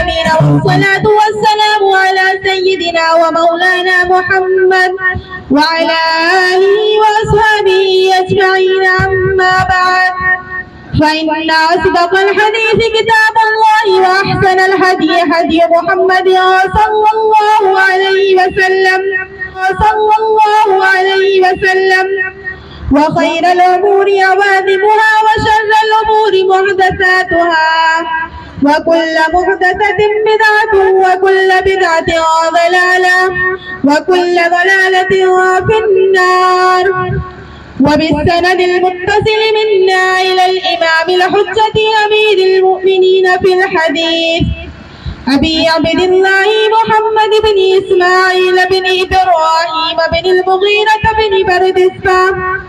العالمين، والصلاة والسلام على سيدنا ومولانا محمد وعلى آله وأصحابه أجمعين. أما بعد، فإن أصدق الحديث كتاب الله، وأحسن الهدي هدي محمد صلى الله عليه وسلم، وخير الأمور عوادمها، وشر الأمور محدثاتها، وكل محدثة بدعة، وكل بدعة ضلالة، وكل ضلالة في النار. وبالسند المتصل منا إلى الإمام الحجة أمير المؤمنين في الحديث أبي عبد الله محمد بن إسماعيل بن إبراهيم بن المغيرة بن بردسبة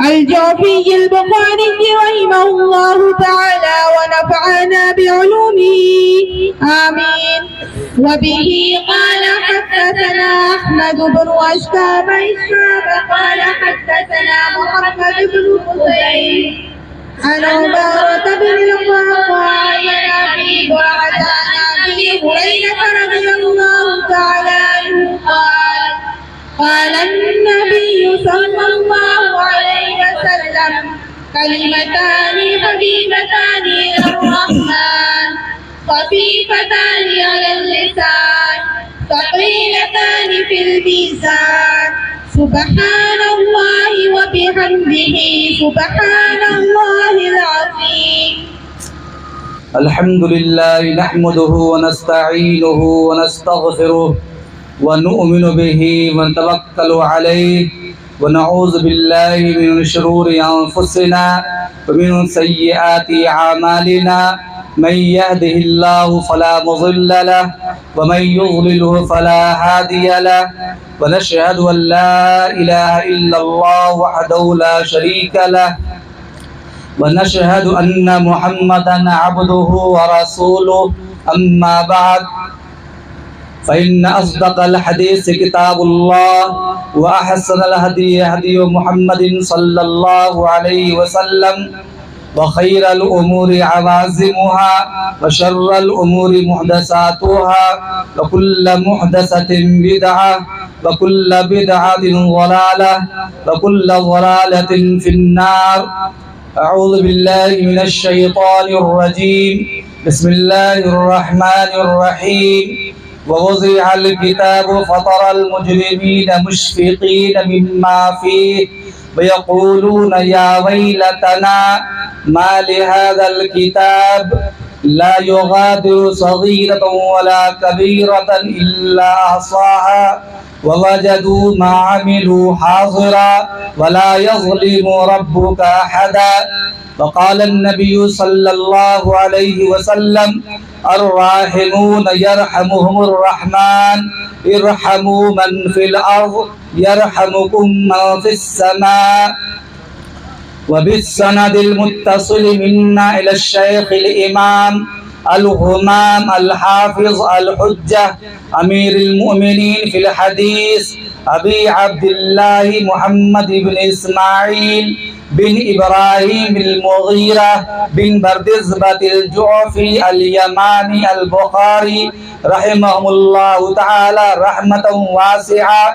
الجعفي البخاري رحمه الله تعالى، ونفعنا بعلومه آمين. وبه قال حدثنا أحمد بن أشكاب قال حدثنا محمد بن حسين عن عمارة بن القعقاع عن أبي برعة عن أبي هريرة رضي الله تعالى عنه قال النبي صلى الله عليه وسلم: كلمتان حبيبتان إلى الرحمن، خفيفتان على اللسان، ثقيلتان في الميزان، سبحان الله وبحمده، سبحان الله العظيم. الحمد لله نحمده ونستعينه ونستغفره ونؤمن به ونتوكل عليه، ونعوذ بالله من شرور أنفسنا ومن سيئات أعمالنا. من يهده الله فلا مضل له، ومن يضلله فلا هادي له، ونشهد أن لا إله إلا الله وحده لا شريك له، ونشهد أن محمدا عبده ورسوله. أما بعد، فإن أصدق الحديث كتاب الله، وأحسن الهدي هدي محمد صلى الله عليه وسلم، وخير الأمور عوازمها، وشر الأمور محدثاتها، وكل محدثة بدعة، وكل بدعة ضلالة، وكل ضلالة في النار. أعوذ بالله من الشيطان الرجيم. بسم الله الرحمن الرحيم. ووضع الكتاب فترى المجرمين مشفقين مما فيه، ويقولون يا ويلتنا ما لهذا الكتاب لا يغادر صغيرة ولا كبيرة إلا أحصاها، ووجدوا ما عملوا حاضرا ولا يظلم ربك أحدا. وقال النبي صلى الله عليه وسلم: الراحمون يرحمهم الرحمن، ارحموا من في الأرض يرحمكم من في السماء. وبالسند المتصل منا إلى الشيخ الإمام الهمام الحافظ الحجة أمير المؤمنين في الحديث أبي عبد الله محمد بن إسماعيل بن إبراهيم المغيرة بن بردسبة الجعفي اليماني البخاري رحمهم الله تعالى رحمة واسعة.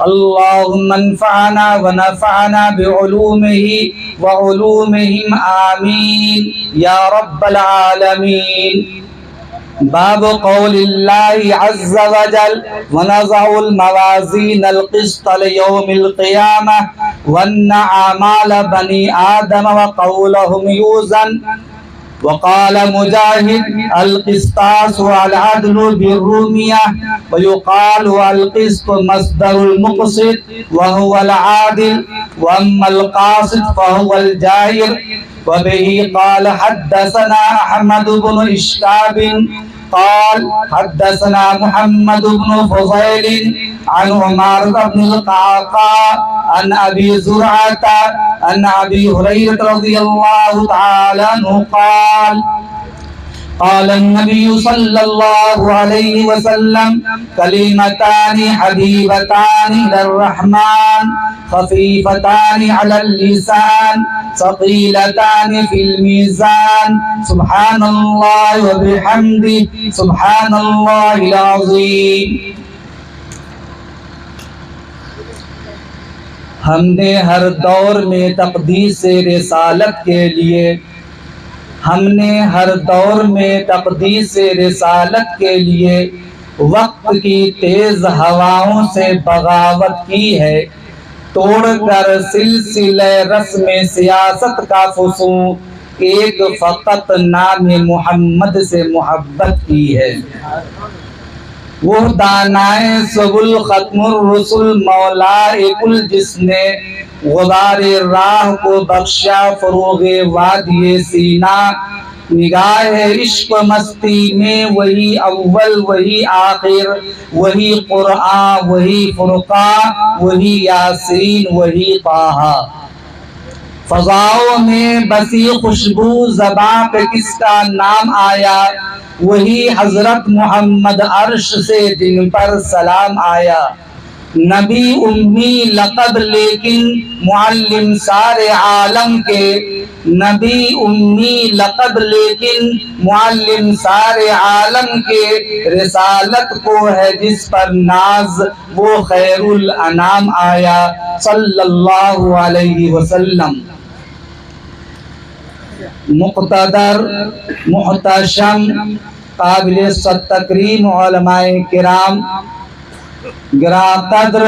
اللهم انفعنا ونفعنا بعلومه وعلومهم آمين يا رب العالمين. باب قول الله عز وجل: ونضع الموازين القسط ليوم القيامة وأن أعمال بني آدم وقولهم يوزن. وقال مجاهد: القسطاس والعدل بالرومية، ويقال القسط مصدر المقسط وهو العادل، وأما القاسط فهو الجائر. وبه قال حدثنا أحمد بن إشكاب قال حدثنا محمد بن فضيل عن عمارة بن القعقاع عن أبي زرعة عن أبي هريرة رضي الله تعالى عنه قال: قال النبي صلى الله عليه وسلم كلمتان حبيبتان إلى الرحمن خفيفتان على اللسان ثقيلتان في الميزان سبحان الله وبحمده سبحان الله العظيم. ہم نے ہر دور میں تقدیس رسالت کے لیے تقدیس رسالت کے لیے وقت کی تیز ہواؤں سے بغاوت کی ہے، توڑ کر سلسلہ رسم سیاست کا فسوں ایک فقط نام محمد سے محبت کی ہے. وہ دانائے سبل ختم الرسل مولائے کل جس نے غبار راہ کو بخشا فروغ وادی سینا، نگاہ عشق مستی میں وہی اول وہی آخر، وہی قرآن وہی فرقان وہی یاسین وہی طٰہٰ. فضاؤں میں بسی خوشبو زباں پہ کس کا نام آیا، وہی حضرت محمد عرش سے جن پر سلام آیا. نبی امی لقب لیکن معلم سارے عالم کے، نبی امی لقب لیکن معلم سارے عالم کے، رسالت کو ہے جس پر ناز وہ خیر الانام آیا صلی اللہ علیہ وسلم. مقتدر محتشم قابل تکریم علماء کرام، گراں قدر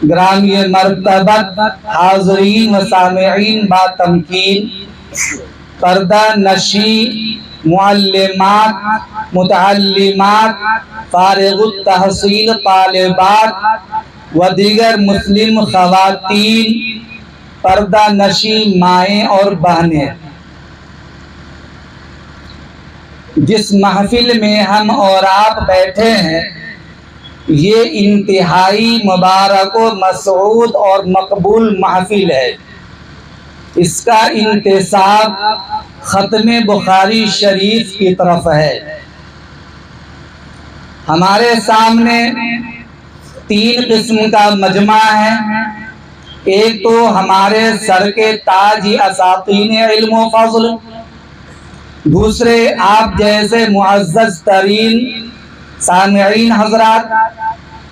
گرامی مرتبت حاضرین و سامعین با تمکین، پردہ نشی معلمات متعلمات فارغ التحصیل طالبات و دیگر مسلم خواتین، پردہ نشی مائیں اور بہنیں، جس محفل میں ہم اور آپ بیٹھے ہیں یہ انتہائی مبارک و مسعود اور مقبول محفل ہے. اس کا انتساب ختم بخاری شریف کی طرف ہے. ہمارے سامنے 3 قسم کا مجمع ہے. ایک تو ہمارے سر کے تاج اساطین علم و فضل، دوسرے آپ جیسے معزز ترین سامعین حضرات،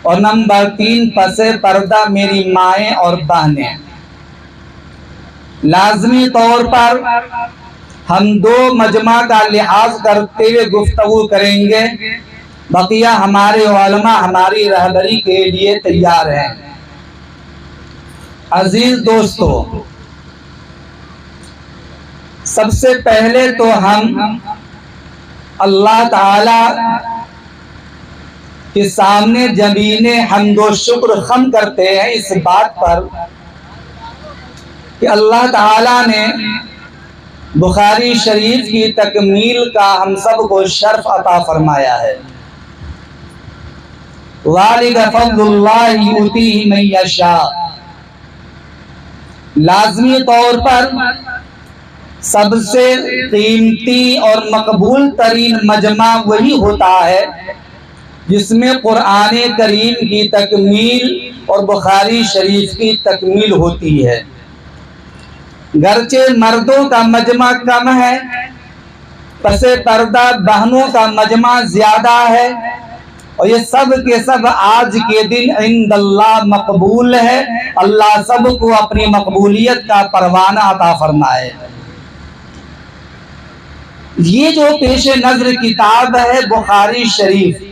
اور نمبر 3 پس پردہ میری مائیں اور بہنیں. لازمی طور پر ہم 2 مجمع کا لحاظ کرتے ہوئے گفتگو کریں گے، بقیہ ہمارے علماء ہماری رہبری کے لیے تیار ہیں. عزیز دوستو، سب سے پہلے تو ہم اللہ تعالی کے سامنے جبین حمد و شکر خم کرتے ہیں اس بات پر کہ اللہ تعالی نے بخاری شریف کی تکمیل کا ہم سب کو شرف عطا فرمایا ہے. ذالک فضل اللہ یؤتیہ من یشاء. لازمی طور پر سب سے قیمتی اور مقبول ترین مجمع وہی ہوتا ہے جس میں قرآن کریم کی تکمیل اور بخاری شریف کی تکمیل ہوتی ہے. گرچہ مردوں کا مجمع کم ہے، پس پردہ بہنوں کا مجمع زیادہ ہے، اور یہ سب کے سب آج کے دن عند اللہ مقبول ہے. اللہ سب کو اپنی مقبولیت کا پروانہ عطا فرمائے. یہ جو پیش نظر کتاب ہے بخاری شریف،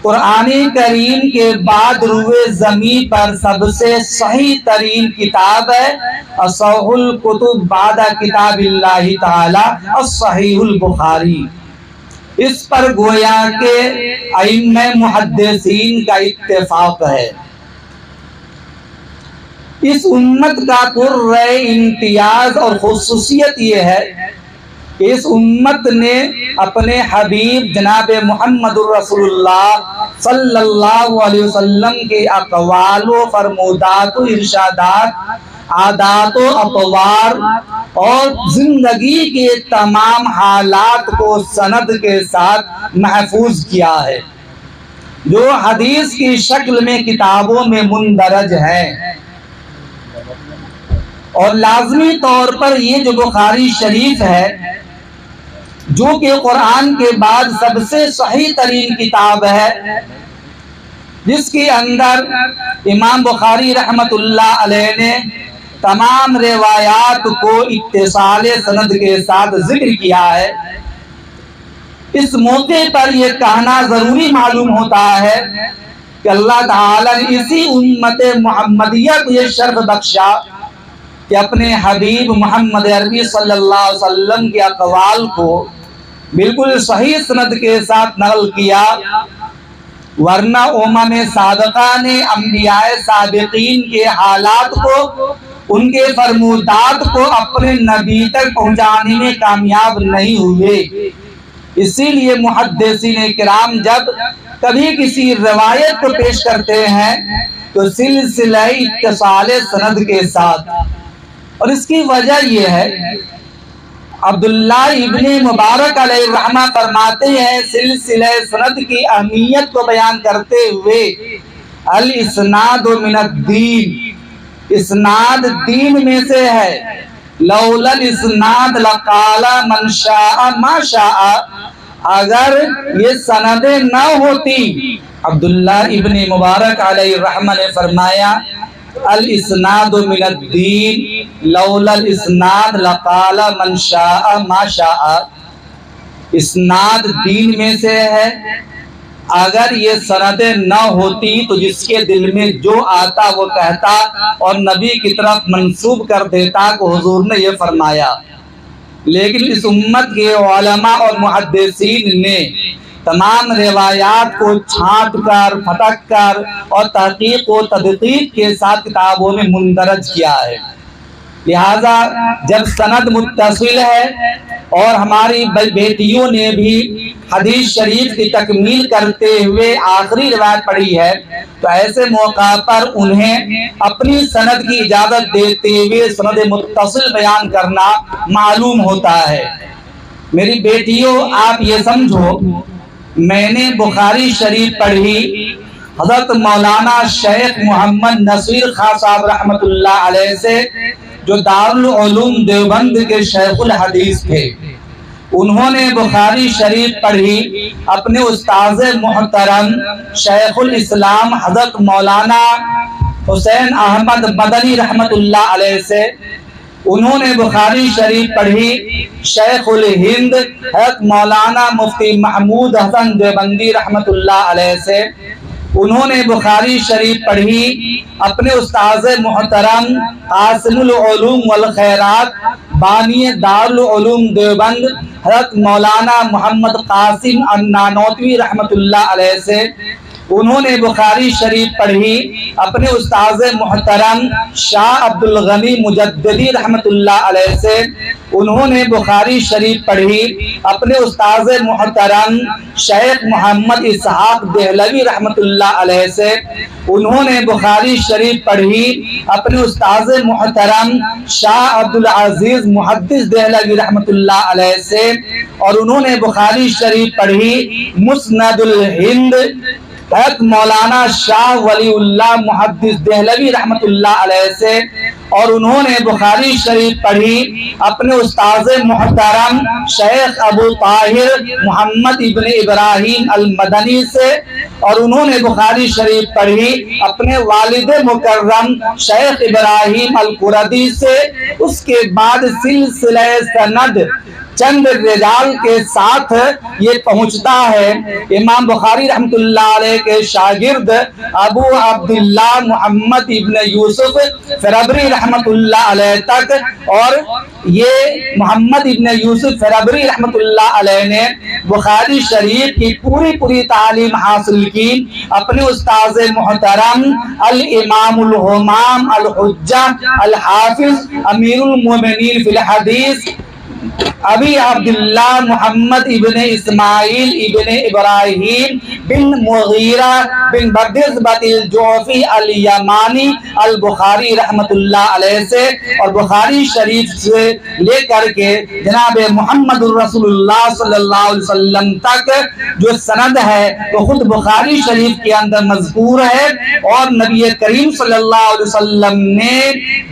قرآن کریم کے بعد روئے زمین پر سب سے صحیح ترین کتاب ہے. اصح الکتب بعد کتاب اللہ تعالی الصحیح البخاری. اس پر گویا کہ ائمہ محدثین کا اتفاق ہے. اس امت کا قرۂ امتیاز اور خصوصیت یہ ہے کہ اس امت نے اپنے حبیب جناب محمد الرسول اللہ صلی اللہ علیہ وسلم کے اقوال و فرمودات و ارشادات، عادات و اطوار اور زندگی کے تمام حالات کو سند کے ساتھ محفوظ کیا ہے، جو حدیث کی شکل میں کتابوں میں مندرج ہیں۔ اور لازمی طور پر یہ جو بخاری شریف ہے، جو کہ قرآن کے بعد سب سے صحیح ترین کتاب ہے، جس کے اندر امام بخاری رحمت اللہ علیہ نے تمام روایات کو اتصال سند کے ساتھ ذکر کیا ہے، اس موقع پر یہ کہنا ضروری معلوم ہوتا ہے کہ اللہ تعالیٰ نے اسی امت محمدیہ کو یہ شرف بخشا کہ اپنے حبیب محمد عربی صلی اللہ علیہ وسلم کے اقوال کو بالکل صحیح سند کے ساتھ نقل کیا، ورنہ امم صادقہ نے انبیاء سابقین کے حالات کو، ان کے فرمودات کو اپنے نبی تک پہنچانے میں کامیاب نہیں ہوئے۔ اسی لیے محدثین کرام جب کبھی کسی روایت کو پیش کرتے ہیں تو سلسلہ اتصال سند کے ساتھ، اور اس کی وجہ یہ ہے، عبداللہ ابن مبارک علیہ الرحمہ فرماتے ہیں سلسلہ سند کی اہمیت کو بیان کرتے ہوئے، الاسناد من الدین، اسناد دین میں سے ہے، لولا الاسناد لقال من شاء ما شاء، اگر یہ سندیں نہ ہوتی، عبداللہ ابن مبارک علیہ الرحمہ نے فرمایا الاسناد من الدین لولا الاسناد لقال من شاء ما شاء، اسناد دین میں سے ہے، اگر یہ سندیں نہ ہوتی تو جس کے دل میں جو آتا وہ کہتا اور نبی کی طرف منسوب کر دیتا کہ حضور نے یہ فرمایا۔ لیکن اس امت کے علماء اور محدثین نے تمام روایات کو چھانٹ کر، پھٹک کر اور تحقیق و تدقیق کے ساتھ کتابوں میں مندرج کیا ہے۔ لہذا جب سند متصل ہے اور ہماری بیٹیوں نے بھی حدیث شریف کی تکمیل کرتے ہوئے آخری روایت پڑھی ہے، تو ایسے موقع پر انہیں اپنی سند کی اجازت دیتے ہوئے سند متصل بیان کرنا معلوم ہوتا ہے۔ میری بیٹیوں، آپ یہ سمجھو، میں نے بخاری شریف پڑھی حضرت مولانا شیخ محمد نصیر خان صاحب رحمت اللہ علیہ سے، جو دارالعلوم دیوبند کے شیخ الحدیث تھے۔ انہوں نے بخاری شریف پڑھی اپنے استاذ محترم شیخ الاسلام حضرت مولانا حسین احمد مدنی رحمت اللہ علیہ سے۔ انہوں نے بخاری شریف پڑھی شیخ الہند حضرت مولانا مفتی محمود حسن دیوبندی رحمت اللہ علیہ سے۔ انہوں نے بخاری شریف پڑھی اپنے استاذ محترم قاسم العلوم والخیرات بانی دارالعلوم دیوبند حضرت مولانا محمد قاسم النانوتوی رحمت اللہ علیہ سے۔ انہوں نے بخاری شریف پڑھی اپنے استاذ محترم شاہ عبد الغنی مجددی رحمت اللہ علیہ سے۔ انہوں نے بخاری شریف پڑھی اپنے استاذ محترم شیخ محمد اسحاق دہلوی رحمت اللہ علیہ سے۔ انہوں نے بخاری شریف پڑھی اپنے استاذ محترم شاہ عبد العزیز محدث دہلوی رحمت اللہ علیہ سے، اور انہوں نے بخاری شریف پڑھی مسند الہند حضرت مولانا شاہ ولی اللہ محدث دہلوی رحمت اللہ علیہ سے، اور انہوں نے بخاری شریف پڑھی اپنے استاذ محترم شیخ ابو طاہر محمد ابن ابراہیم المدنی سے، اور انہوں نے بخاری شریف پڑھی اپنے والد مکرم شیخ ابراہیم القردی سے۔ اس کے بعد سلسلہ سند چند رجال کے ساتھ یہ پہنچتا ہے امام بخاری رحمت اللہ علیہ کے شاگرد ابو عبداللہ محمد ابن یوسف فربری رحمت اللہ علیہ تک، اور یہ محمد ابن یوسف فربری رحمت اللہ علیہ نے بخاری شریف کی پوری تعلیم حاصل کی اپنے استاذ محترم الامام الہمام الحجہ الحافظ امیر المومنین فی الحدیث ابی عبداللہ محمد ابن اسماعیل ابن ابراہیم بن مغیرہ بن بردزبۃ الجعفی الیمانی البخاری رحمۃ اللہ علیہ سے اور بخاری شریف سے لے کر کے جناب محمد الرسول اللہ صلی اللہ علیہ وسلم تک جو سند ہے وہ خود بخاری شریف کے اندر مذکور ہے، اور نبی کریم صلی اللہ علیہ وسلم نے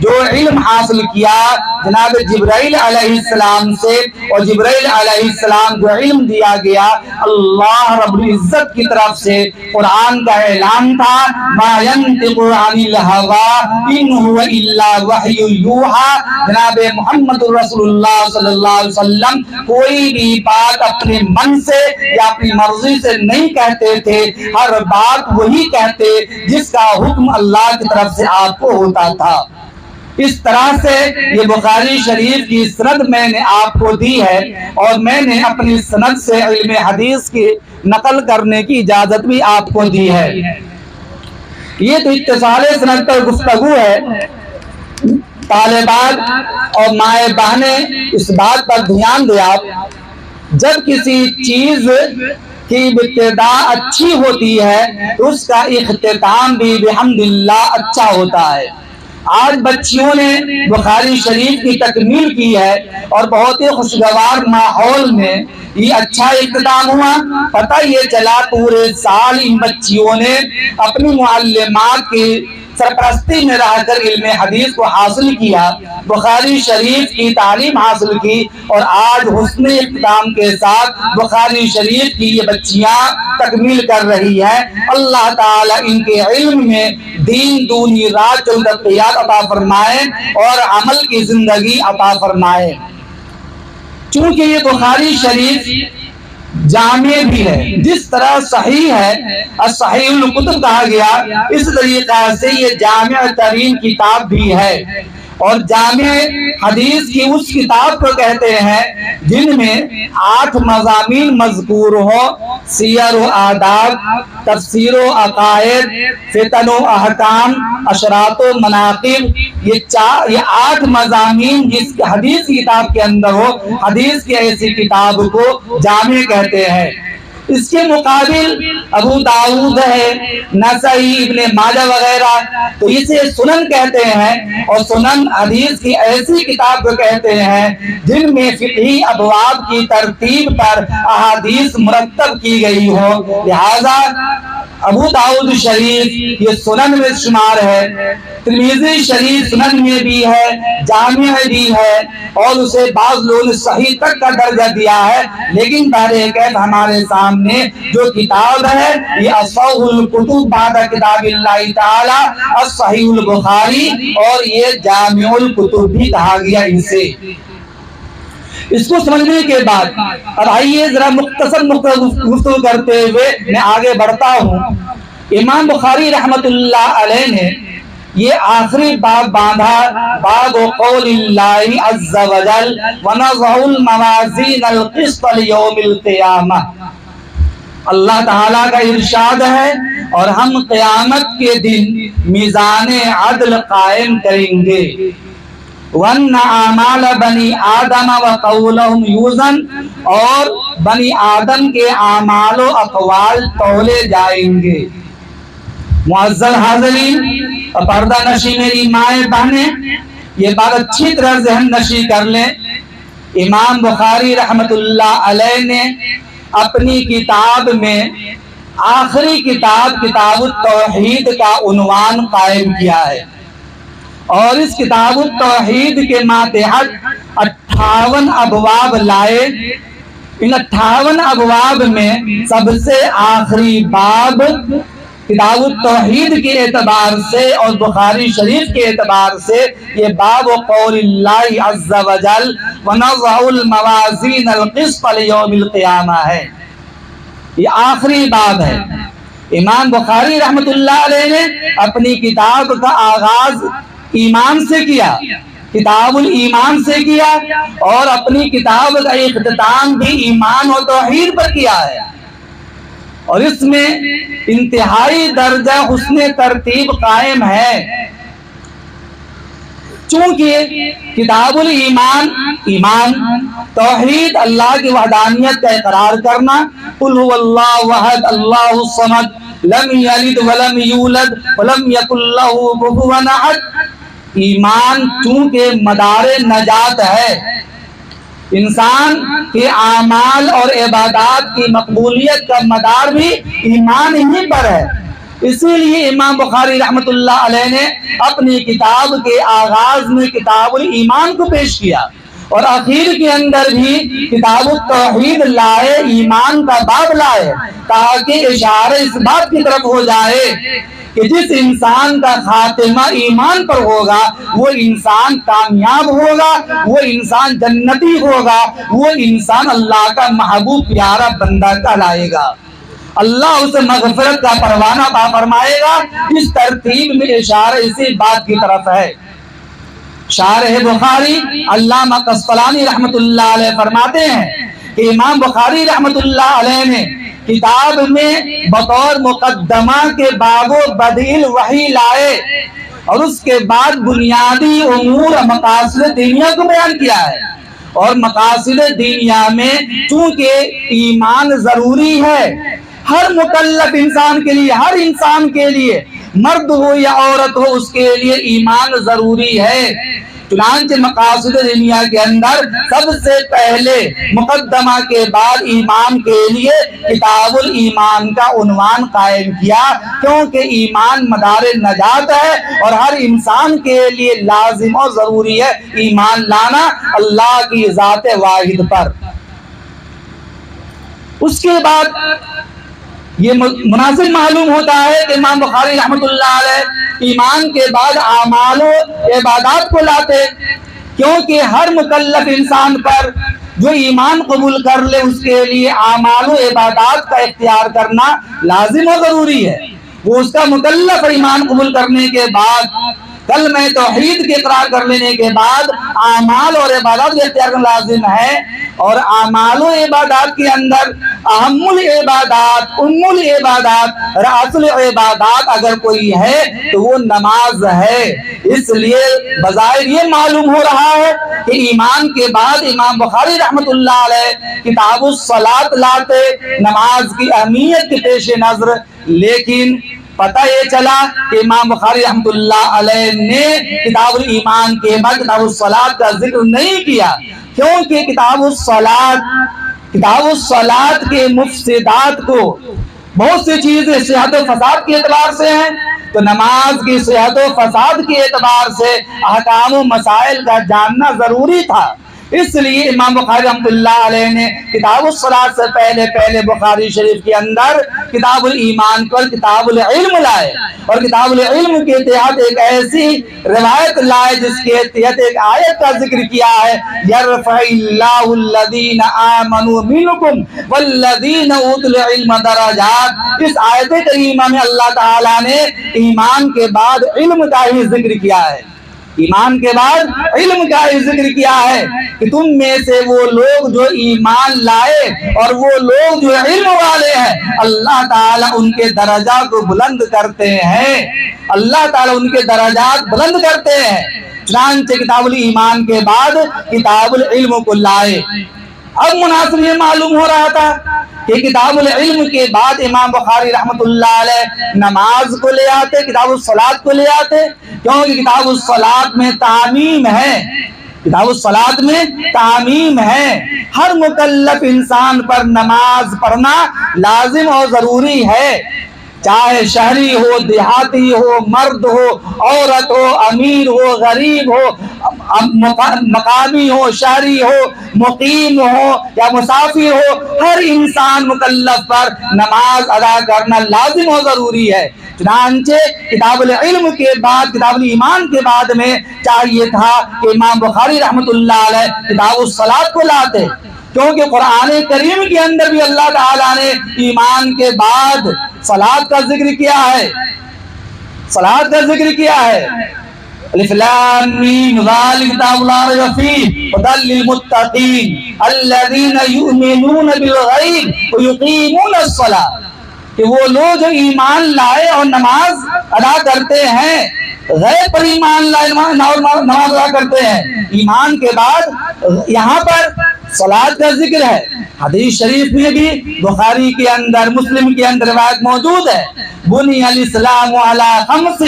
جو علم حاصل کیا جناب جبرائیل علیہ السلام سے، اور جبرائیل علیہ السلام جو علم دیا گیا اللہ رب العزت کی طرف سے، قرآن کا اعلان تھا ما ينطق عن الهوى ان هو الا وحی یوحى، جناب محمد رسول اللہ صلی اللہ علیہ وسلم کوئی بھی بات اپنے من سے یا اپنی مرضی سے نہیں کہتے تھے، ہر بات وہی کہتے جس کا حکم اللہ کی طرف سے آپ کو ہوتا تھا۔ اس طرح سے یہ بخاری شریف کی سند میں نے آپ کو دی ہے، اور میں نے اپنی سند سے علم حدیث کی نقل کرنے کی اجازت بھی آپ کو دی ہے۔ یہ تو اتصال سند پر گفتگو ہے۔ طالبات اور مائیں بہنیں اس بات پر دھیان دیں، آپ جب کسی چیز کی ابتدا اچھی ہوتی ہے تو اس کا اختتام بھی بحمداللہ اچھا ہوتا ہے۔ آج بچیوں نے بخاری شریف کی تکمیل کی ہے اور بہت ہی خوشگوار ماحول میں یہ اچھا اختتام ہوا۔ پتہ یہ چلا پورے سال ان بچیوں نے اپنی معلمات کی سرپرستی میں رہ کر علم حدیث کو حاصل کیا، بخاری شریف کی تعلیم حاصل کی، اور آج حسن اختتام کے ساتھ بخاری شریف کی یہ بچیاں تکمیل کر رہی ہیں۔ اللہ تعالیٰ ان کے علم میں دین دونی رات چودقیات عطا فرمائے اور عمل کی زندگی عطا فرمائے۔ چونکہ یہ بخاری شریف جامع بھی ہے، جس طرح صحیح ہے الصحیح الکتب کہا گیا، اس طریقہ سے یہ جامع ترین کتاب بھی ہے، اور جامع حدیث کی اس کتاب کو کہتے ہیں جن میں 8 مضامین مذکور ہو، سیر و آداب، تفسیر و عقائد، فتن و احکام، اشراط و مناقب، یہ 8 مضامین جس حدیث کی کتاب کے اندر ہو، حدیث کی ایسی کتاب کو جامع کہتے ہیں۔ اس کے مقابل ابو داؤد ہے، نسائی، ابن ماجہ وغیرہ، تو اسے سنن کہتے ہیں، اور سنن حدیث کی ایسی کتاب کو کہتے ہیں جن میں فقہی ابواب کی ترتیب پر احادیث مرتب کی گئی ہو، لہذا ابو داؤد شریف یہ سنن میں شمار ہے، ترمذی شریف سنن میں بھی ہے، جامع بھی ہے، اور اسے بعض لوگوں نے صحیح تک کا درجہ دیا ہے، لیکن بہرکیف ہمارے سامنے جو کتاب ہے یہ اصح الکتب بعد کتاب اللہ تعالی الصحیح البخاری، اور یہ جامع الکتب بھی کہا گیا اسے۔ اس کو سمجھنے کے بعد اب آئیے ذرا مختصر گفتگو کرتے ہوئے میں آگے بڑھتا ہوں۔ امام بخاری رحمت اللہ علیہ نے یہ آخری باب باندھا، باب قول اللہ عز وجل ونضع الموازین القسط لیوم القیامہ۔ اللہ تعالیٰ کا ارشاد ہے اور ہم قیامت کے دن میزان عدل قائم کریں گے، وَأَنَّ أَعْمَالَ بَنِي آدَمَ وَقَوْلَهُمْ يُوزَنُ، اور بنی آدم کے اعمال و اقوال تولے جائیں گے۔ معزز حاضرین اور پردہ نشی میری مائیں بہنیں، یہ بات اچھی طرح ذہن نشی کر لیں، امام بخاری رحمت اللہ علیہ نے اپنی کتاب میں آخری کتاب کتاب التوحید کا عنوان قائم کیا ہے، اور اس کتاب التوحید کے ماتحت 58 ابواب لائے۔ ان 58 ابواب میں سب سے آخری باب کتاب التوحید کے اعتبار سے اور بخاری شریف کے اعتبار سے یہ باب قول اللہ عز وجل ونضع الموازین القسط لیوم القیامہ ہے، یہ آخری باب ہے۔ امام بخاری رحمت اللہ علیہ نے اپنی کتاب کا آغاز ایمان سے کیا، کتاب الایمان سے کیا، اور اپنی کتاب کا اختتام بھی ایمان و توحید پر کیا ہے، اور اس میں انتہائی درجہ حسن ترتیب قائم ہے۔ چونکہ کتاب الایمان ایمان توحید اللہ کی وحدانیت کا اقرار کرنا، قل هو اللہ احد اللہ الصمد لم یلد ولم یولد ولم یکن له کفوا احد، ایمان چونکہ مدار نجات ہے، انسان کے اعمال اور عبادات کی مقبولیت کا مدار بھی ایمان ہی پر ہے۔ اسی لیے امام بخاری رحمۃ اللہ علیہ نے اپنی کتاب کے آغاز میں کتاب الایمان کو پیش کیا اور آخر کے اندر بھی کتاب التوحید لائے، ایمان کا باب لائے، تاکہ اشارہ اس بات کی طرف ہو جائے کہ جس انسان کا خاتمہ ایمان پر ہوگا وہ انسان کامیاب ہوگا، وہ انسان جنتی ہوگا، وہ انسان اللہ کا محبوب پیارا بندہ کہلائے گا، اللہ اسے مغفرت کا پروانہ عطا فرمائے گا۔ اس ترتیب میں اشارہ اسی بات کی طرف ہے۔ شارح بخاری علامہ قسطلانی رحمۃ اللہ علیہ فرماتے ہیں کہ امام بخاری رحمۃ اللہ علیہ نے کتاب میں بطور مقدمہ کے باب و بدیل وحی لائے اور اس کے بعد بنیادی امور مقاصد دینیا کو بیان کیا ہے، اور مقاصد دینیا میں چونکہ ایمان ضروری ہے ہر مکلف انسان کے لیے، ہر انسان کے لیے، مرد ہو یا عورت ہو، اس کے لیے ایمان ضروری ہے۔ چنانچہ مقاصد دنیا کے اندر سب سے پہلے مقدمہ کے بعد ایمان کے لیے کتاب الایمان کا عنوان قائم کیا، کیونکہ ایمان مدار نجات ہے اور ہر انسان کے لیے لازم اور ضروری ہے ایمان لانا اللہ کی ذات واحد پر۔ اس کے بعد یہ مناسب معلوم ہوتا ہے کہ امام بخاری رحمۃ اللہ علیہ ایمان کے بعد اعمال و عبادات کو لاتے، کیونکہ ہر مکلف انسان پر جو ایمان قبول کر لے اس کے لیے اعمال و عبادات کا اختیار کرنا لازم و ضروری ہے۔ وہ اس کا مکلف ایمان قبول کرنے کے بعد، کلمہ توحید کے اقرار کر لینے کے بعد اعمال اور عبادات کا اختیار کرنا لازم ہے، اور اعمال و عبادات کے اندر اہم العبادات، ام العبادات، رأس العبادات اگر کوئی ہے تو وہ نماز ہے۔ اس لیے بظاہر یہ معلوم ہو رہا ہے کہ ایمان کے بعد امام بخاری رحمۃ اللہ علیہ کتاب الصلاۃ لاتے نماز کی اہمیت کے پیش نظر، لیکن پتہ یہ چلا کہ امام بخاری رحمۃ اللہ علیہ نے کتاب الایمان کے بعد کتاب الصلاۃ کا ذکر نہیں کیا، کیونکہ کتاب الصلاۃ کے مفسدات کو بہت سی چیزیں صحت و فساد کے اعتبار سے ہیں، تو نماز کی صحت و فساد کے اعتبار سے احکام و مسائل کا جاننا ضروری تھا۔ اس لیے امام بخاری رحمۃ اللہ علیہ نے کتاب الصلاۃ سے پہلے بخاری شریف کے اندر کتاب الایمان پر کتاب العلم لائے، اور کتاب العلم کے تحت ایک ایسی روایت لائے جس کے تحت ایک آیت کا ذکر کیا ہے، یرفع اللہ الذین آمنوا منکم والذین اوتوا العلم درجات۔ اس آیت کریمہ میں اللہ تعالیٰ نے ایمان کے بعد علم کا ہی ذکر کیا ہے، ایمان کے بعد علم کا ہی ذکر کیا ہے کہ تم میں سے وہ لوگ جو ایمان لائے اور وہ لوگ جو علم والے ہیں، اللہ تعالیٰ ان کے درجات کو بلند کرتے ہیں، اللہ تعالیٰ ان کے درجات بلند کرتے ہیں۔ چنانچہ کتاب الایمان کے بعد کتاب العلم کو لائے۔ اب مناسب یہ معلوم ہو رہا تھا کہ کتاب العلم کے بعد امام بخاری رحمۃ اللہ علیہ نماز کو لے آتے، کتاب الصلاۃ کو لے آتے، کیونکہ کتاب الصلاۃ میں تعمیم ہے، کتاب الصلاۃ میں تعمیم ہے، ہر مکلف انسان پر نماز پڑھنا لازم اور ضروری ہے، چاہے شہری ہو، دیہاتی ہو، مرد ہو، عورت ہو، امیر ہو، غریب ہو، مقامی ہو، شہری ہو، مقیم ہو یا مسافر ہو، ہر انسان مکلف پر نماز ادا کرنا لازم و ضروری ہے۔ چنانچہ کتاب العلم کے بعد کتاب الایمان کے بعد میں چاہیے تھا کہ امام بخاری رحمۃ اللہ علیہ کتاب الصلاۃ کو لاتے، کیونکہ قرآن کریم کے اندر بھی اللہ تعالیٰ نے ایمان کے بعد صلاۃ کا ذکر کیا ہے، صلاۃ کا ذکر کیا ہے۔ الف لام میم ذالک کتاب لا ریب فیہ ھدی للمتقین الذین یؤمنون بالغیب ویقیمون الصلاۃ۔ کہ وہ لوگ جو ایمان لائے اور نماز ادا کرتے ہیں، غیب پر ایمان لائے نماز ادا کرتے ہیں، ایمان کے بعد یہاں پر صلاۃ کا ذکر ہے۔ حدیث شریف میں بھی بخاری کے اندر، مسلم کے اندر روایت موجود ہے، بنی الاسلام علی خمس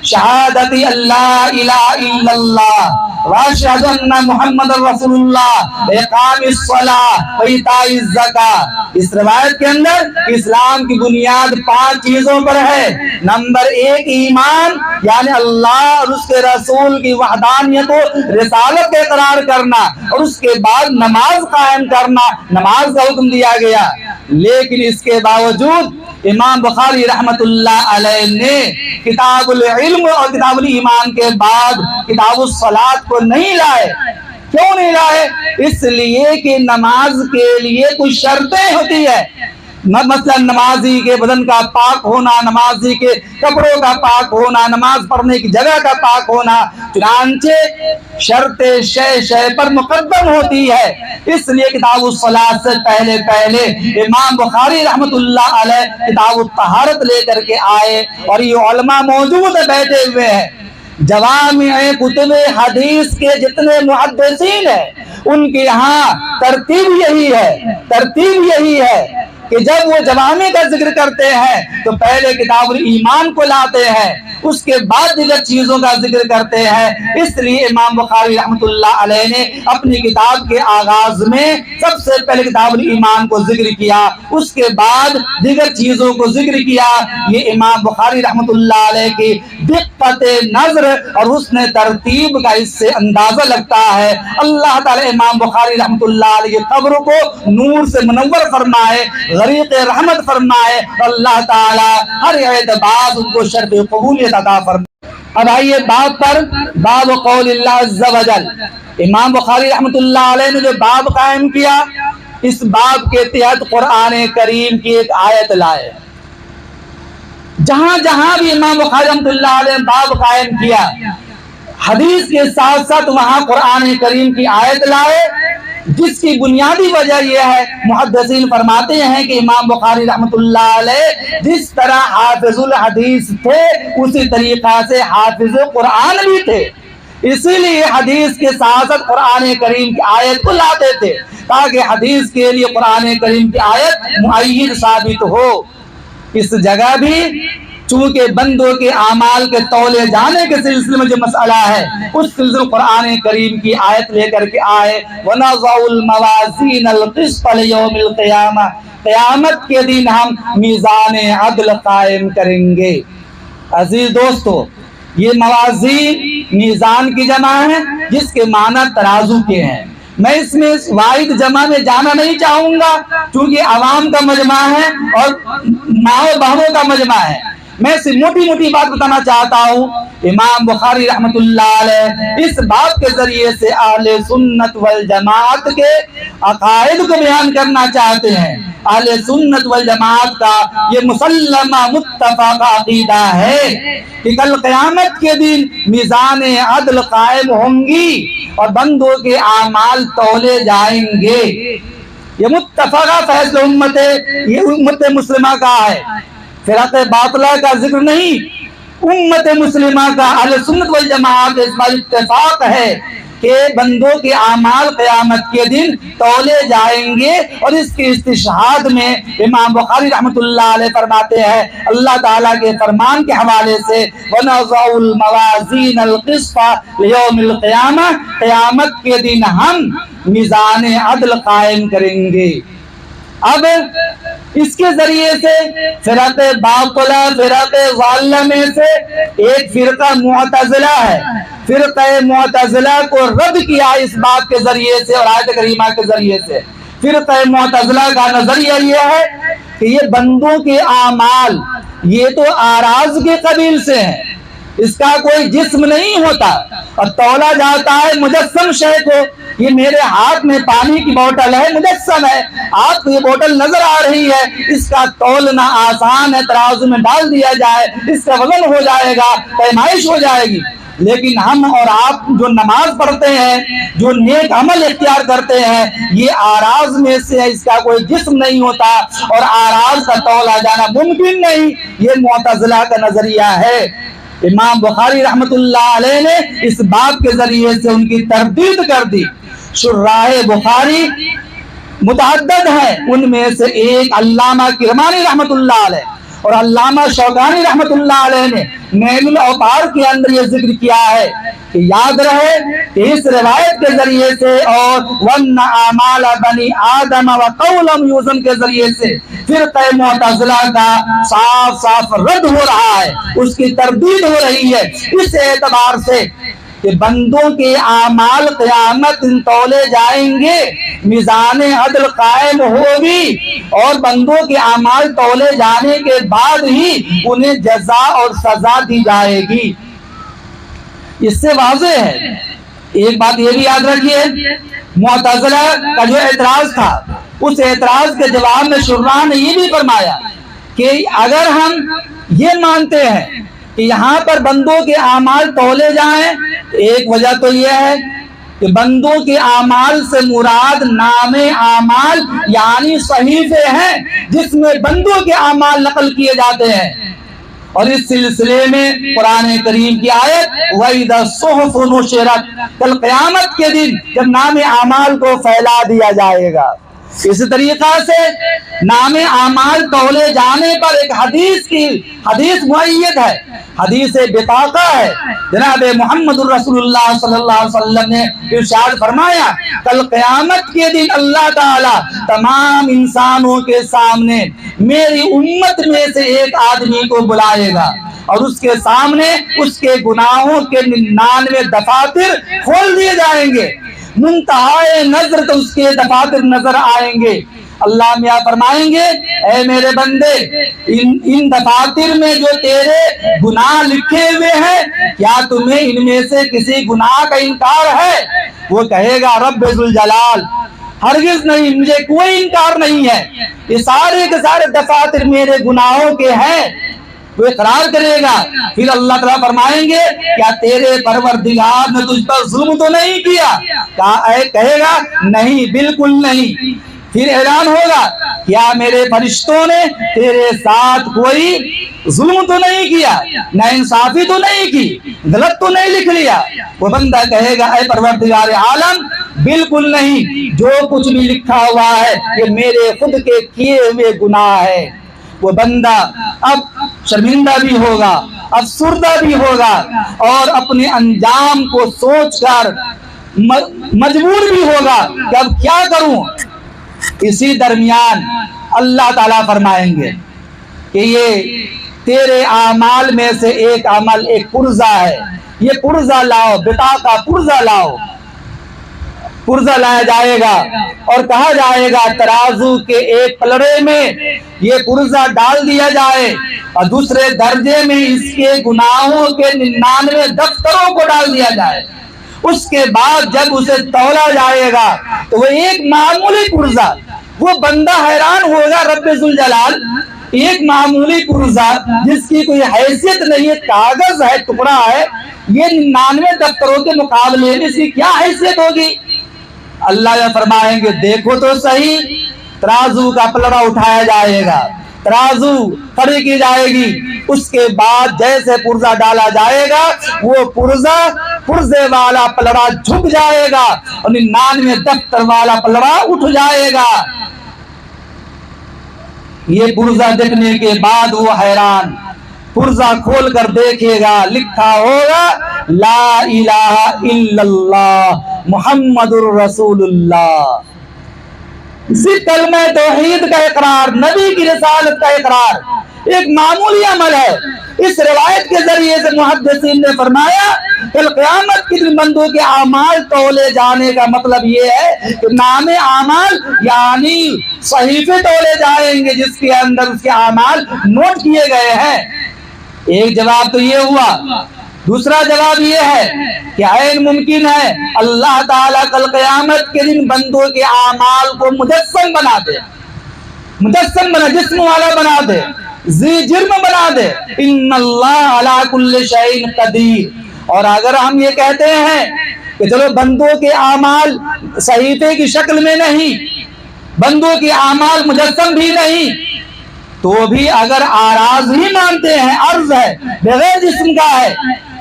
شہادت اللہ الہ الا اللہ واشہد ان محمد رسول اللہ اقام الصلاۃ وایتاء الزکاۃ۔ اس روایت کے اندر اسلام کی بنیاد 5 چیزوں پر ہے۔ نمبر 1 ایمان، یعنی اللہ اور اس کے رسول کی وحدانیت و رسالت کا اقرار کرنا، اور اس کے بعد نماز قائم کرنا، نماز کا حکم دیا گیا۔ لیکن اس کے باوجود امام بخاری رحمت اللہ علیہ نے کتاب العلم اور کتاب الایمان کے بعد کتاب الصلاۃ کو نہیں لائے۔ کیوں نہیں لائے؟ اس لیے کہ نماز کے لیے کچھ شرطیں ہوتی ہے، مثلا نمازی کے بدن کا پاک ہونا، نمازی کے کپڑوں کا پاک ہونا، نماز پڑھنے کی جگہ کا پاک ہونا، چنانچہ شرط شے پر مقدم ہوتی ہے۔ اس لیے کتاب الصلاۃ سے پہلے امام بخاری رحمت اللہ علیہ کتاب الطہارت لے کر کے آئے، اور یہ علماء موجود ہے، بیٹھے ہوئے ہیں۔ جوامع کتب حدیث کے جتنے محدثین ہیں ان کے یہاں ترتیب یہی ہے کہ جب وہ جوامع کا ذکر کرتے ہیں تو پہلے کتاب الایمان کو لاتے ہیں، اس کے بعد دیگر چیزوں کا ذکر کرتے ہیں۔ اس لیے امام بخاری رحمت اللہ علیہ نے اپنی کتاب کے آغاز میں سب سے پہلے کتاب الایمان کو ذکر کیا، اس کے بعد دیگر چیزوں کو ذکر کیا۔ یہ امام بخاری رحمت اللہ علیہ کی دقت نظر اور حسن ترتیب کا اس سے اندازہ لگتا ہے۔ اللہ تعالی امام بخاری رحمت اللہ علیہ کی قبر کو نور سے منور فرمائے، غریق رحمت فرمائے، اللہ تعالی ہر اعتبار ان کو شرف قبولیت عطا فرمائے۔ اب آئیے باب پر، باب قول اللہ عز و جل۔ امام بخاری رحمت اللہ علیہ نے جو باب قائم کیا، اس باب کے تحت قرآن کریم کی ایک آیت لائے۔ جہاں جہاں بھی امام بخاری رحمت اللہ علیہ نے باب قائم کیا، حدیث کے ساتھ ساتھ وہاں قرآن کریم کی آیت لائے، جس کی بنیادی وجہ یہ ہے، محدثین فرماتے ہیں کہ امام بخاری رحمت اللہ علیہ جس طرح حافظ الحدیث تھے اسی طریقہ سے حافظ قرآن بھی تھے، اسی لیے حدیث کے ساتھ ساتھ قرآن کریم کی آیت کو لاتے تھے تاکہ حدیث کے لیے قرآن کریم کی آیت مؤید ثابت ہو۔ اس جگہ بھی چونکہ بندوں کے اعمال کے تولے جانے کے سلسلے میں جو مسئلہ ہے، اس سلسلے قرآن کریم کی آیت لے کر کے آئے، وَنَضَعُ الْمَوَازِينَ الْقِسْطَ لِيَوْمِ الْقِيَامَةِ، قیامت کے دن ہم میزان عدل قائم کریں گے۔ عزیز دوستو، یہ موازین میزان کی جمع ہے جس کے معنی ترازو کے ہیں۔ میں اس میں واحد جمع میں جانا نہیں چاہوں گا کیونکہ عوام کا مجمع ہے اور ماؤں بہنوں کا مجمع ہے۔ میں صرف موٹی بات بتانا چاہتا ہوں۔ امام بخاری رحمت اللہ علیہ اس باب کے ذریعے سے اہل سنت والجماعت کے عقائد کو بیان کرنا چاہتے ہیں۔ اہل سنت والجماعت کا یہ مسلمہ متفق عقیدہ ہے کہ کل قیامت کے دن میزان عدل قائم ہوں گی اور بندوں کے اعمال تولے جائیں گے۔ یہ متفقہ فیصلہ امت ہے، یہ امت مسلمہ کا ہے، فرق باطلہ کا ذکر نہیں۔ امت مسلمہ کا اہل سنت والجماعت اس بات اتفاق ہے کہ بندوں کے اعمال قیامت کے دن تولے جائیں گے، اور اس کے استشہاد میں امام بخاری رحمت اللہ علیہ فرماتے ہیں اللہ تعالیٰ کے فرمان کے حوالے سے، وَنَضَعُ الْمَوَازِينَ الْقِسْطَ لِيَوْمِ الْقِيَامَةِ، قیامت کے دن ہم میزان عدل قائم کریں گے۔ اب اس کے ذریعے سے فرق باطلہ، فرق ضالہ میں سے ایک فرقہ معتزلہ ہے۔ فرقہ معتزلہ کو رد کیا اس بات کے ذریعے سے اور آیت کریمہ کے ذریعے سے۔ فرقہ معتزلہ کا نظریہ یہ ہے کہ یہ بندوں کے اعمال یہ تو آراز کے قبیل سے ہیں، اس کا کوئی جسم نہیں ہوتا، اور تولا جاتا ہے مجسم شے کو۔ یہ میرے ہاتھ میں پانی کی بوتل ہے، مجسم ہے، آپ کو یہ بوتل نظر آ رہی ہے، اس کا تولنا آسان ہے، ترازو میں ڈال دیا جائے، اس کا وزن ہو جائے گا، پیمائش ہو جائے گی۔ لیکن ہم اور آپ جو نماز پڑھتے ہیں، جو نیک عمل اختیار کرتے ہیں، یہ آراز میں سے اس کا کوئی جسم نہیں ہوتا اور آراز کا تولا جانا ممکن نہیں۔ یہ معتزلہ کا نظریہ ہے۔ امام بخاری رحمت اللہ علیہ نے اس بات کے ذریعے سے ان کی تردید کر دی۔ شراح بخاری متعدد ہے، ان میں سے ایک علامہ کرمانی رحمت اللہ علیہ اور علامہ شوکانی رحمت اللہ علیہ نے نیل الاوطار کے اندر یہ ذکر کیا ہے کہ یاد رہے کہ اس روایت کے ذریعے سے اور وَنَّ أَعْمَالَ بَنِي آدَمَ وَقَوْلًا یوزن کے ذریعے سے فرقہ معتزلہ کا صاف صاف رد ہو رہا ہے، اس کی تردید ہو رہی ہے، اس اعتبار سے کہ بندوں کے اعمال قیامت تولے جائیں گے، میزان عدل قائم ہوگی اور بندوں کے اعمال تولے جانے کے بعد ہی انہیں جزا اور سزا دی جائے گی۔ اس سے واضح ہے۔ ایک بات یہ بھی یاد رکھیے، معتزلہ کا جو اعتراض تھا، اس اعتراض کے جواب میں شراح نے یہ بھی فرمایا کہ اگر ہم یہ مانتے ہیں کہ یہاں پر بندوں کے اعمال تولے جائیں، ایک وجہ تو یہ ہے کہ بندوں کے اعمال سے مراد نام اعمال یعنی صحیفے ہیں جس میں بندوں کے اعمال نقل کیے جاتے ہیں، اور اس سلسلے میں قرآن کریم کی آیت وَإِذَا الصُّحُفُ نُشِرَتْ، کل قیامت کے دن جب نام اعمال کو پھیلا دیا جائے گا۔ اس طریقہ سے نام اعمال تولے جانے پر ایک حدیث مؤید ہے، حدیث بطاقہ ہے۔ جناب محمد الرسول اللہ صلی اللہ علیہ وسلم نے ارشاد فرمایا کل قیامت کے دن اللہ تعالی تمام انسانوں کے سامنے میری امت میں سے ایک آدمی کو بلائے گا اور اس کے سامنے اس کے گناہوں کے 99 دفاتر کھول دیے جائیں گے، منتہائے نظر تو اس کے دفاتر نظر آئیں گے۔ اللہ میاں فرمائیں گے اے میرے بندے، ان دفاتر میں جو تیرے گناہ لکھے ہوئے ہیں کیا تمہیں ان میں سے کسی گناہ کا انکار ہے؟ وہ کہے گا رب ذوالجلال ہرگز نہیں، مجھے کوئی انکار نہیں ہے، یہ سارے کے سارے دفاتر میرے گناہوں کے ہیں۔ وہ اقرار کرے گا، پھر اللہ تعالیٰ فرمائیں گے کیا تیرے پروردگار نے تجھ پر ظلم تو نہیں کیا؟ کہے گا نہیں، بالکل نہیں۔ پھر اعلان ہوگا کیا میرے فرشتوں نے تیرے ساتھ کوئی ظلم تو نہیں کیا، نہ انصافی تو نہیں کی، غلط تو نہیں لکھ لیا؟ وہ بندہ کہے گا اے پروردگار عالم بالکل نہیں، جو کچھ بھی لکھا ہوا ہے یہ میرے خود کے کیے ہوئے گناہ ہے۔ وہ بندہ اب شرمندہ بھی ہوگا، افسردہ بھی ہوگا اور اپنے انجام کو سوچ کر مجبور بھی ہوگا کہ اب کیا کروں۔ اسی درمیان اللہ تعالیٰ فرمائیں گے کہ یہ تیرے اعمال میں سے ایک عمل ایک پرزہ ہے، یہ پرزہ لاؤ، بطاقہ پرزہ لاؤ۔ پرزہ لایا جائے گا اور کہا جائے گا ترازو کے ایک پلڑے میں یہ پرزہ ڈال دیا جائے اور دوسرے درجے میں اس کے گناہوں کے 99 دفتروں کو ڈال دیا جائے۔ اس کے بعد جب اسے تولا جائے گا تو وہ ایک معمولی پرزہ، وہ بندہ حیران ہوگا رب ذوالجلال، ایک معمولی پرزہ جس کی کوئی حیثیت نہیں ہے، کاغذ ہے، ٹکڑا ہے، یہ 99 دفتروں کے مقابلے میں اس کی کیا حیثیت ہوگی؟ اللہ یہ فرمائیں گے دیکھو تو صحیح، ترازو کا پلڑا اٹھایا جائے گا، ترازو کھڑی کی جائے گی، اس کے بعد جیسے پرزہ ڈالا جائے گا وہ پرزے والا پلڑا جھک جائے گا اور 99 دفتر والا پلڑا اٹھ جائے گا۔ یہ پرزہ دیکھنے کے بعد وہ حیران، پرزہ کھول کر دیکھے گا، لکھا ہوگا لا الہ الا اللہ محمد الرسول اللہ۔ اسی کلمہ توحید کا اقرار، نبی کی رسالت کا اقرار ایک معمولی عمل ہے۔ اس روایت کے ذریعے سے محدثین نے فرمایا کل قیامت کے دن بندوں کے اعمال تولے جانے کا مطلب یہ ہے کہ نام اعمال یعنی صحیفے تولے جائیں گے جس کے اندر اس کے اعمال نوٹ کیے گئے ہیں۔ ایک جواب تو یہ ہوا، دوسرا جواب یہ ہے کہ عین ممکن ہے اللہ تعالیٰ کل قیامت کے دن بندوں کے اعمال کو مجسم بنا دے، مجسم بنا، جسم والا بنا دے، ذی جرم بنا دے۔ ان اللہ علی کل شیء قدیر، اور اگر ہم یہ کہتے ہیں کہ چلو بندوں کے اعمال صحیفے کی شکل میں نہیں، بندوں کے اعمال مجسم بھی نہیں، تو بھی اگر آراز ہی مانتے ہیں، عرض ہے بغیر جسم کا ہے،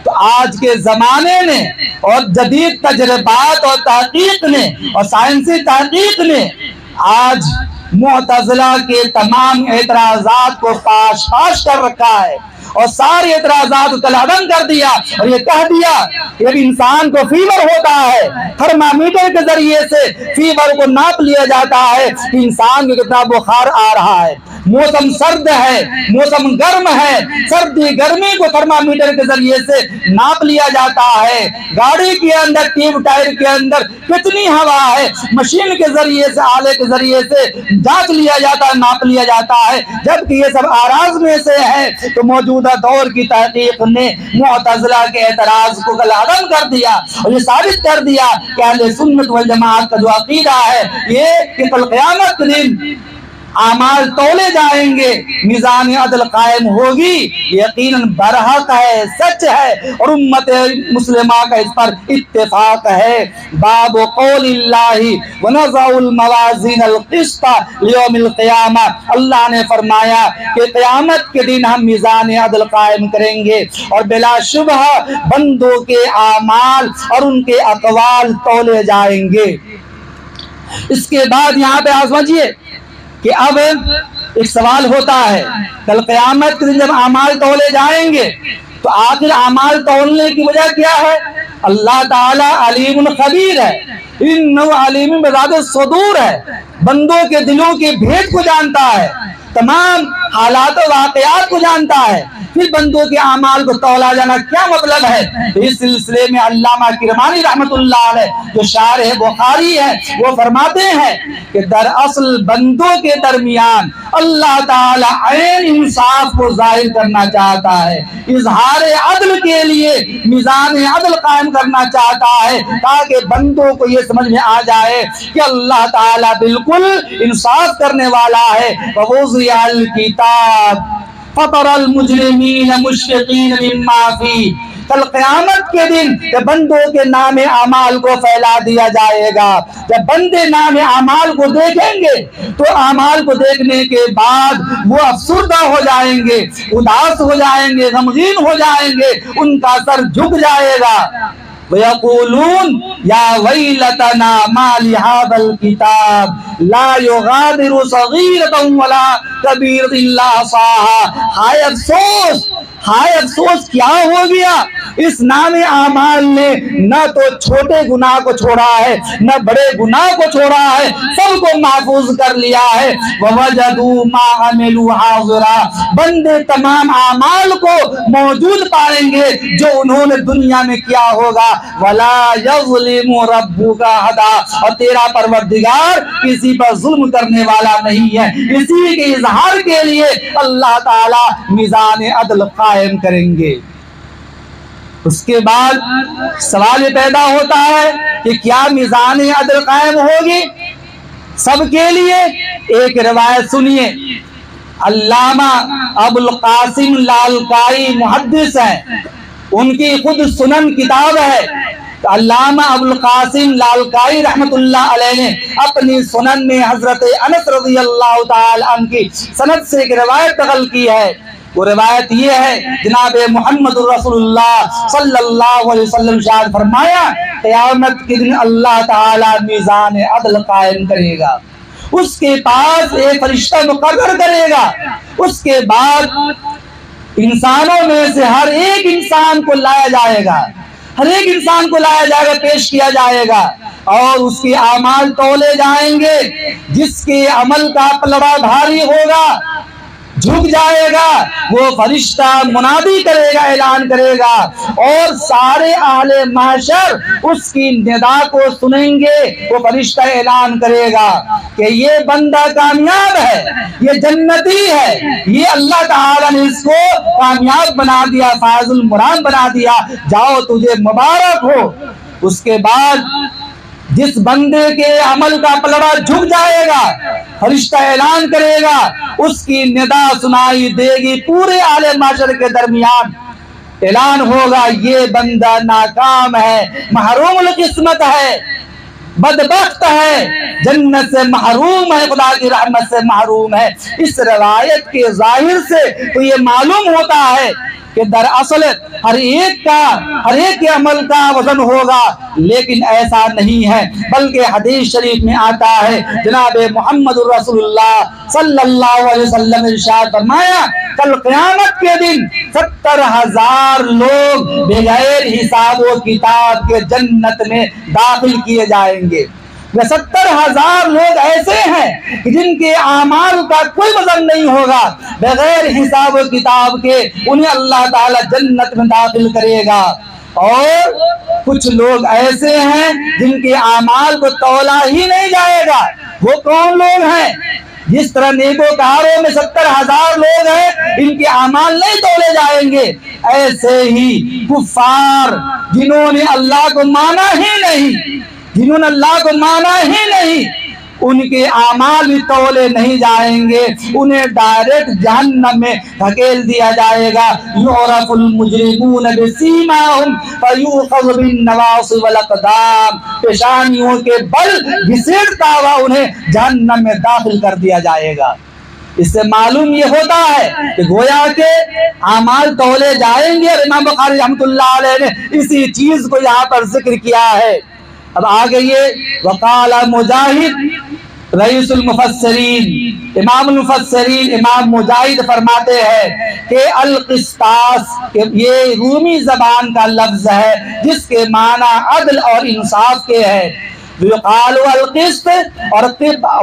تو آج کے زمانے نے اور جدید تجربات اور تحقیق نے اور سائنسی تحقیق نے آج معتزلہ کے تمام اعتراضات کو پاش پاش کر رکھا ہے اور سارے اعتراضات کو کالعدم کر دیا اور یہ کہہ دیا کہ اب انسان کو فیور ہوتا ہے، تھرمامیٹر کے ذریعے سے فیور کو ناپ لیا جاتا ہے کہ انسان کو کتنا بخار آ رہا ہے، موسم سرد ہے، موسم گرم ہے، سردی گرمی کو تھرمامیٹر کے ذریعے سے ناپ لیا جاتا ہے، گاڑی کے اندر ٹیوب ٹائر کے اندر کتنی ہوا ہے، مشین کے ذریعے سے آلے کے ذریعے سے جانچ لیا جاتا ہے، ناپ لیا جاتا ہے، جبکہ یہ سب آراز میں سے ہے۔ تو موجودہ دور کی تحقیق نے معتزلہ کے اعتراض کو کالعدم کر دیا اور یہ ثابت کر دیا کہ اہل سنت والجماعت کا جو عقیدہ ہے یہ کہ کل قیامت کے دن اعمال تولے جائیں گے، میزان عدل قائم ہوگی، یقیناً برحق ہے، سچ ہے اور امت مسلمہ کا اس پر اتفاق ہے۔ باب قول اللہ ونضع الموازین القسط لیوم القیامہ، اللہ نے فرمایا کہ قیامت کے دن ہم میزان عدل قائم کریں گے اور بلا شبہ بندوں کے اعمال اور ان کے اقوال تولے جائیں گے۔ اس کے بعد یہاں پہ آپ سمجھیے کہ اب ایک سوال ہوتا ہے، کل قیامت کے دن جب اعمال تولے جائیں گے تو آخر اعمال تولنے کی وجہ کیا ہے؟ اللہ تعالیٰ علیم خبیر ہے، انہ علیم بذات الصدور ہے، بندوں کے دلوں کے بھید کو جانتا ہے، تمام حالات و واقعات کو جانتا ہے، پھر بندوں کے اعمال کو تولا جانا کیا مطلب ہے؟ اس سلسلے میں علامہ کرمانی رحمت اللہ علیہ جو شارح بخاری ہے وہ فرماتے ہیں کہ دراصل بندوں کے درمیان اللہ تعالی عین انصاف کو ظاہر کرنا چاہتا ہے، اظہار عدل کے لیے میزان عدل قائم کرنا چاہتا ہے تاکہ بندوں کو یہ سمجھ میں آ جائے کہ اللہ تعالی بالکل انصاف کرنے والا ہے۔ ووضع الکتاب فطر المجرمین مشفقین مما فی، کل قیامت کے دن جب بندوں کے نام اعمال کو پھیلا دیا جائے گا، جب بندے نام اعمال کو دیکھیں گے تو اعمال کو دیکھنے کے بعد وہ افسردہ ہو جائیں گے، اداس ہو جائیں گے، غمگین ہو جائیں گے، ان کا سر جھک جائے گا۔ وَيَقُولُونَ يَا وَيْلَتَنَا مَا لِهَذَا الْكِتَابِ لَا يُغَادِرُ صَغِيرَةً وَلَا كَبِيرَةً إِلَّا أَحْصَاهَا، ہائے افسوس، ہائے افسوس کیا ہو گیا، اس نام اعمال نے نہ تو چھوٹے گناہ کو چھوڑا ہے نہ بڑے گناہ کو چھوڑا ہے، سب کو محفوظ کر لیا ہے۔ وَوَجَدُوا مَا عَمِلُوا حَاضِرًا، بندے تمام اعمال کو موجود پائیں گے جو انہوں نے دنیا میں کیا ہوگا۔ وَلَا يَظْلِمُ رَبُّكَ أَحَدًا، اور تیرا پروردگار کسی پر ظلم کرنے والا نہیں ہے۔ اسی کے اظہار کے لیے اللہ تعالی میزان عدل قائم کریں گے۔ اس کے بعد سوال یہ پیدا ہوتا ہے کہ کیا میزان عدل قائم ہوگی سب کے لیے؟ ایک روایت سنیے، علامہ ابو القاسم لالکائی محدث ہیں، ان کی خود سنن کتاب ہے۔ علامہ ابو القاسم لالکائی رحمت اللہ علیہ نے اپنی سنن میں حضرت انس رضی اللہ تعالی عنہ کی سند سے ایک روایت نقل کی ہے۔ وہ روایت یہ ہے، جناب محمد رسول اللہ صلی اللہ علیہ وسلم شاہد فرمایا قیامت کے دن اللہ تعالی میزان عدل قائم کرے گا، اس کے پاس ایک فرشتہ مقرر کرے گا، اس کے بعد انسانوں میں سے ہر ایک انسان کو لایا جائے گا، ہر ایک انسان کو لایا جائے گا، پیش کیا جائے گا اور اس کے اعمال تولے جائیں گے۔ جس کے عمل کا پلڑا بھاری ہوگا جھک جائے گا، وہ فرشتہ منادی کرے گا، اعلان کرے گا اور سارے اہل محشر اس کی ندا کو سنیں گے۔ وہ فرشتہ اعلان کرے گا کہ یہ بندہ کامیاب ہے، یہ جنتی ہے، یہ اللہ تعالیٰ نے اس کو کامیاب بنا دیا، فائز المراد بنا دیا، جاؤ تجھے مبارک ہو۔ اس کے بعد جس بندے کے عمل کا پلڑا جھک جائے گا فرشتہ اعلان کرے گا، اس کی ندا سنائی دے گی پورے اہل محشر کے درمیان اعلان ہوگا یہ بندہ ناکام ہے، محروم القسمت ہے، بدبخت ہے، جنت سے محروم ہے، خدا کی رحمت سے محروم ہے۔ اس روایت کے ظاہر سے تو یہ معلوم ہوتا ہے کہ دراصل ہر ایک کے عمل کا وزن ہوگا، لیکن ایسا نہیں ہے، بلکہ حدیث شریف میں آتا ہے، جناب محمد رسول اللہ صلی اللہ علیہ وسلم نے ارشاد فرمایا کل قیامت کے دن 70,000 لوگ بغیر حساب و کتاب کے جنت میں داخل کیے جائیں گے۔ 70,000 لوگ ایسے ہیں کہ جن کے اعمال کا کوئی وزن نہیں ہوگا، بغیر حساب و کتاب کے انہیں اللہ تعالی جنت میں داخل کرے گا۔ اور کچھ لوگ ایسے ہیں جن کے اعمال کو تولا ہی نہیں جائے گا۔ وہ کون لوگ ہیں؟ جس طرح نیکوکاروں میں 70,000 لوگ ہیں، ان کے اعمال نہیں تولے جائیں گے، ایسے ہی کفار جنہوں نے اللہ کو مانا ہی نہیں، ان کے اعمال بھی تولے نہیں جائیں گے، انہیں ڈائریکٹ جہنم میں دھکیل دیا جائے گا۔ یعرف المجرمون بسیماہم فیؤخذ بالنواصی والاقدام، پیشانیوں کے بل گھسیٹتا ہوا انہیں جہنم میں داخل کر دیا جائے گا۔ اس سے معلوم یہ ہوتا ہے کہ گویا کے اعمال تولے جائیں گے، اور امام بخاری رحمۃ اللہ علیہ نے اسی چیز کو یہاں پر ذکر کیا ہے۔ اب آگے یہ وقال مجاہد رئیس المفسرین، امام المفسرین امام مجاہد فرماتے ہیں کہ القسطاس، یہ رومی زبان کا لفظ ہے جس کے معنی عدل اور انصاف کے ہے۔ یقال القسط، اور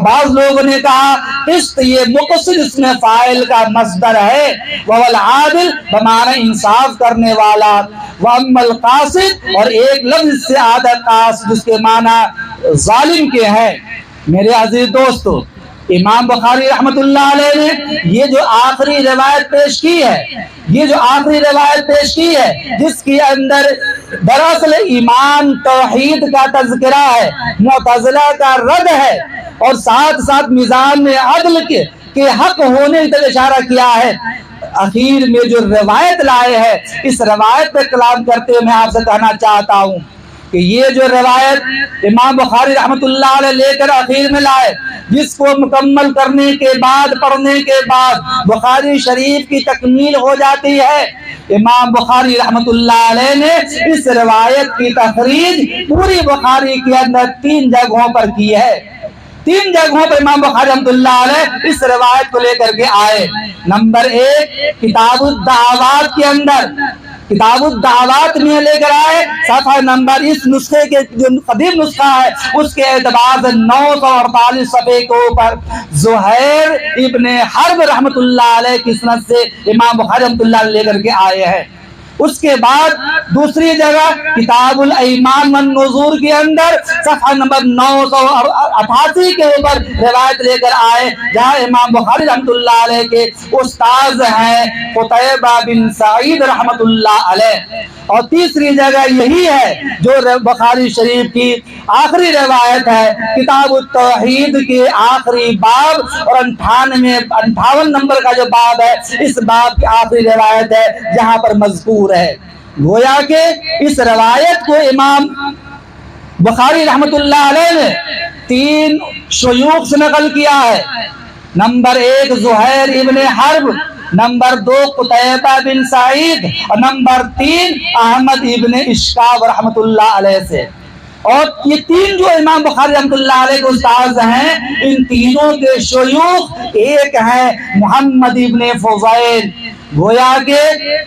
بعض لوگوں نے کہا قسط یہ مقصد اسم فاعل کا مصدر ہے، والعادل بمعنی انصاف کرنے والا، واما القاسط، اور ایک لفظ سے آتا قاسط جس کے معنی ظالم کے ہیں۔ میرے عزیز دوستو، امام بخاری رحمت اللہ علیہ نے یہ جو آخری روایت پیش کی ہے جس کے اندر دراصل ایمان توحید کا تذکرہ ہے، معتزلہ کا رد ہے، اور ساتھ ساتھ میزان عدل کے حق ہونے کی طرف اشارہ کیا ہے، اخیر میں جو روایت لائے ہے، اس روایت پہ کلام کرتے ہوئے میں آپ سے کہنا چاہتا ہوں کہ یہ جو روایت امام بخاری رحمت اللہ علیہ لے کر اخیر میں لائے، جس کو مکمل کرنے کے بعد، پڑھنے کے بعد بخاری شریف کی تکمیل ہو جاتی ہے۔ امام بخاری رحمت اللہ علیہ نے اس روایت کی تخریج پوری بخاری کے اندر 3 جگہوں پر کی ہے۔ 3 جگہوں پر امام بخاری رحمت اللہ علیہ اس روایت کو لے کر کے آئے۔ نمبر 1 کتاب الدعوات کے اندر، کتاب الدعوات میں لے کر آئے، صفحہ نمبر اس نسخے کے جو قدیم نسخہ ہے اس کے اعتبار سے 948 صفحے کے اوپر زہیر ابن حرب رحمت اللہ علیہ کی سند سے امام بخاری رحمت اللہ علیہ لے کر کے آئے ہیں۔ اس کے بعد دوسری جگہ کتاب الایمان والنذور کے اندر صفحہ نمبر 988 کے اوپر روایت لے کر آئے، جہاں امام بخاری رحمت اللہ علیہ کے استاذ ہیں قتیبہ بن سعید رحمت اللہ علیہ۔ اور تیسری جگہ یہی ہے جو بخاری شریف کی آخری روایت ہے، کتاب التوحید کے آخری باب اور 58 نمبر کا جو باب ہے، اس باب کی آخری روایت ہے جہاں پر مذکور ہے۔ گویا کہ اس روایت کو امام بخاری رحمت اللہ علیہ نے 3 شیوخ سے نقل کیا ہے۔ نمبر 1 زہیر ابن حرب، نمبر 2 قتیبہ بن سعید، اور نمبر 3 احمد ابن اشکاب رحمت اللہ علیہ سے۔ اور یہ 3 جو امام بخاری رحمت اللہ علیہ کے استاذ ہیں، ان تینوں کے شیوخ ایک ہیں محمد ابن فضیل۔ گویا کہ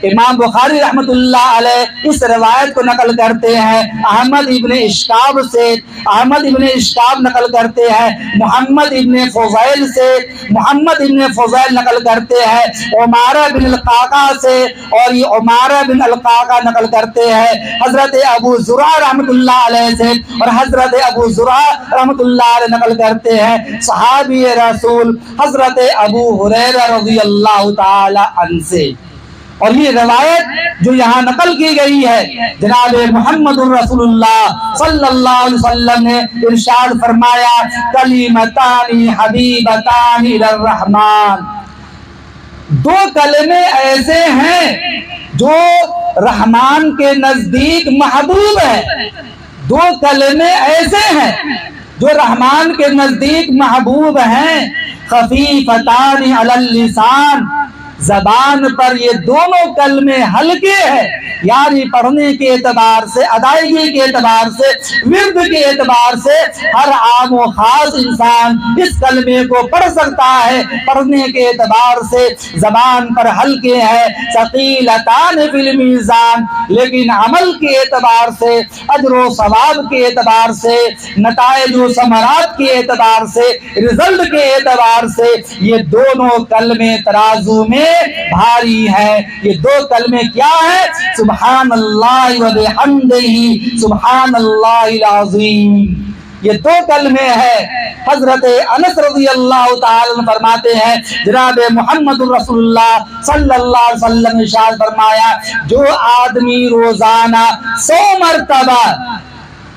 امام بخاری رحمت اللہ علیہ اس روایت کو نقل کرتے ہیں احمد ابن اشکاب سے، احمد ابن اشکاب نقل کرتے ہیں محمد ابن فضیل سے، محمد ابن فضیل نقل کرتے ہیں عمارہ بن القعقاع سے، اور یہ عمارہ بن القعقاع نقل کرتے ہیں حضرت ابو زرع رحمت اللہ علیہ سے، اور حضرت ابو زرع رحمت اللہ علیہ نقل کرتے ہیں صحابی رسول حضرت ابو ہریرہ رضی اللہ تعالی عنہ سے۔ اور یہ روایت جو یہاں نقل کی گئی ہے، جناب محمد رسول اللہ صلی اللہ علیہ وسلم نے ارشاد فرمایا کلمتان حبیبتان الی الرحمن، 2 کلمے ایسے ہیں جو رحمان کے نزدیک محبوب ہے. دو کلمے ایسے ہیں جو رحمان کے نزدیک محبوب ہیں. خفیفتان علی اللسان، زبان پر یہ دونوں کلمے ہلکے ہیں، یعنی پڑھنے کے اعتبار سے، ادائیگی کے اعتبار سے، ورد کے اعتبار سے ہر عام و خاص انسان اس کلمے کو پڑھ سکتا ہے. پڑھنے کے اعتبار سے زبان پر ہلکے ہیں. ثقیلتان فی المیزان، لیکن عمل کے اعتبار سے، اجر و ثواب کے اعتبار سے، نتائج و ثمرات کے اعتبار سے، رزلٹ کے اعتبار سے یہ دونوں کلمے ترازو میں بھاری ہے. یہ دو کلمے کیا ہیں؟ سبحان اللہ و بحمدہ سبحان اللہ العظیم. یہ دو کلمے ہیں. حضرت انس رضی اللہ تعالی عنہ فرماتے ہیں جناب محمد رسول اللہ صلی اللہ علیہ وسلم نے ارشاد فرمایا، جو آدمی روزانہ 100 مرتبہ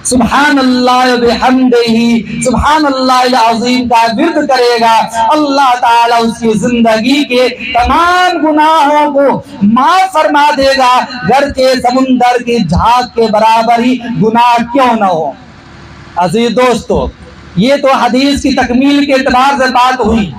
سبحان اللہ بحمدہ سبحان اللہ العظیم کا ورد کرے گا، اللہ تعالیٰ اس کی زندگی کے تمام گناہوں کو معاف فرما دے گا، گرچہ سمندر کی جھاگ کے برابر ہی گناہ کیوں نہ ہو. عزیز دوستو، یہ تو حدیث کی تکمیل کے اعتبار سے بات ہوئی.